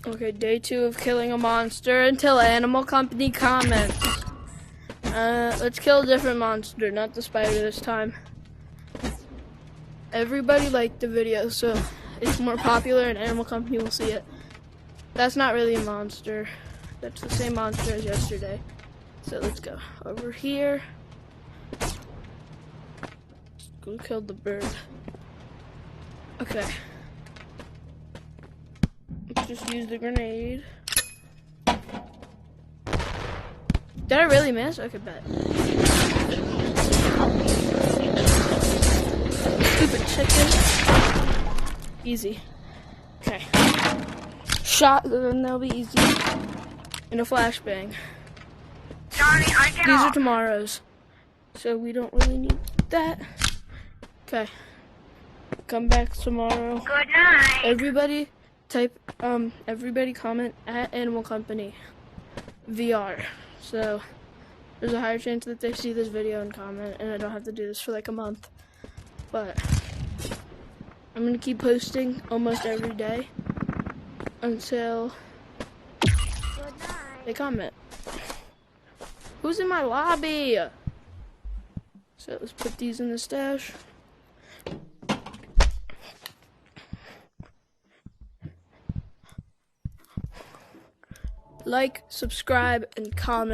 Okay, day 2 of killing a monster until Animal Company comments. Let's kill a different monster, not the spider this time. Everybody liked the video, so it's more popular and Animal Company will see it. That's not really a monster. That's the same monster as yesterday. So let's go over here. Let's go kill the bird. Okay. Let's just use the grenade. Did I really miss? Okay, bet. Stupid chicken. Easy. Okay. Shot, then that'll be easy. And a flashbang. Johnny, I get These off. are tomorrow's, so we don't really need that. Okay. Come back tomorrow. Good night. Everybody everybody comment at Animal Company VR. So there's a higher chance that they see this video and comment, and I don't have to do this for like a month. But I'm gonna keep posting almost every day until Good night. they comment. Who's in my lobby? So let's put these in the stash. Like, subscribe, and comment.